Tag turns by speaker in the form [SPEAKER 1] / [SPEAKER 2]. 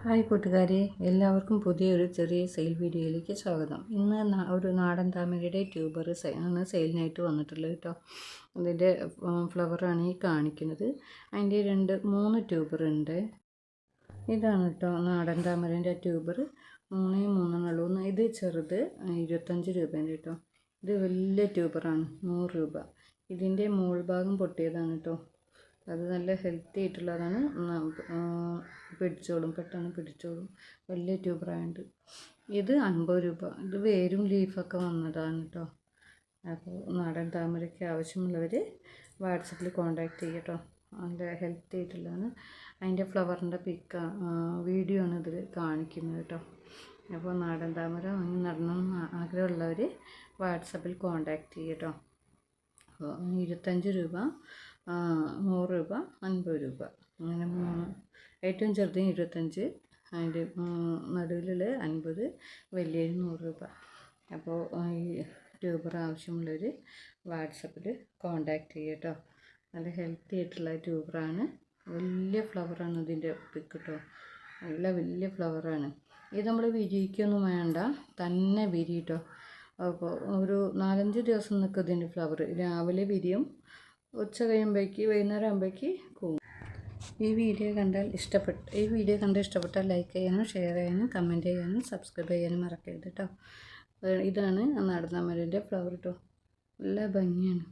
[SPEAKER 1] Hi കൂട്ടുകാരെ, എല്ലാവർക്കും പുതിയൊരു ചെറിയ സെയിൽ വീഡിയോയിലേക്ക് സ്വാഗതം. ഇന്ന് ഒരു നാടൻ താമരയുടെ ട്യൂബർ ആണ് സെയിലിനായിട്ട് വന്നിട്ടുള്ളത് കേട്ടോ. അതിൻ്റെ ഫ്ലവറാണ് ഈ കാണിക്കുന്നത്. അതിൻ്റെ 3 ട്യൂബർ ഉണ്ട്. ഇതാണ് കേട്ടോ നാടൻ താമരേൻ്റെ ട്യൂബർ. 3 ഇത് ചെറുത് 25 രൂപേൻ്റെ കേട്ടോ. ഇത് വലിയ ട്യൂബറാണ് 100 രൂപ. ഇതിൻ്റെ മുകൾ ഭാഗം പൊട്ടിയതാണ് കേട്ടോ. അത് നല്ല ഹെൽത്തി ആയിട്ടുള്ളതാണ്. പിടിച്ചോളും, പെട്ടെന്ന് പിടിച്ചോളും. വലിയ ട്യൂബറായുണ്ട്. ഇത് 50 രൂപ. ഇത് വേരും ലീഫൊക്കെ വന്നതാണ് കേട്ടോ. അപ്പോൾ നാടൻ താമരയ്ക്ക് ആവശ്യമുള്ളവർ വാട്സപ്പിൽ കോൺടാക്റ്റ് ചെയ്യുക കേട്ടോ. നല്ല ഹെൽത്തി ആയിട്ടുള്ളതാണ്. അതിൻ്റെ ഫ്ലവറിൻ്റെ വീഡിയോ ആണ് ഇതിൽ കാണിക്കുന്നത് കേട്ടോ. അപ്പോൾ നാടൻ താമര വാങ്ങി നടണം ആഗ്രഹമുള്ളവർ വാട്സപ്പിൽ കോൺടാക്റ്റ് ചെയ്യുക കേട്ടോ. അപ്പോൾ 25 രൂപ, 100 രൂപ, 50 രൂപ, അങ്ങനെ ഏറ്റവും ചെറുതിന് 25, അതിൻ്റെ നടുവിലുള്ള 50, വലിയ 100 രൂപ. അപ്പോൾ ഈ ട്യൂബർ ആവശ്യമുള്ളവർ വാട്സപ്പിൽ കോൺടാക്റ്റ് ചെയ്യുക കേട്ടോ. നല്ല ഹെൽത്തി ആയിട്ടുള്ള ട്യൂബറാണ്. വലിയ ഫ്ലവറാണ് ഇതിൻ്റെ കേട്ടോ. നല്ല വലിയ ഫ്ലവറാണ്. ഇത് നമ്മൾ വിരിയിക്കൊന്നും വേണ്ട, തന്നെ വിരിയിട്ടോ. അപ്പോൾ ഒരു 4-5 ദിവസം നിൽക്കും ഇതിൻ്റെ ഫ്ലവർ. രാവിലെ വിരിയും, ഉച്ച കഴിയുമ്പോഴേക്ക് വൈകുന്നേരം ആകുമ്പോഴേക്ക് പോകും. ഈ വീഡിയോ കണ്ട് ഇഷ്ടപ്പെട്ടാൽ ലൈക്ക് ചെയ്യാനും ഷെയർ ചെയ്യാനും കമൻറ്റ് ചെയ്യാനും സബ്സ്ക്രൈബ് ചെയ്യാനും മറക്കരുത് കേട്ടോ. ഇതാണ് നാടൻ താമരേൻ്റെ ഫ്ലവർ കേട്ടോ. നല്ല ഭംഗിയാണ്.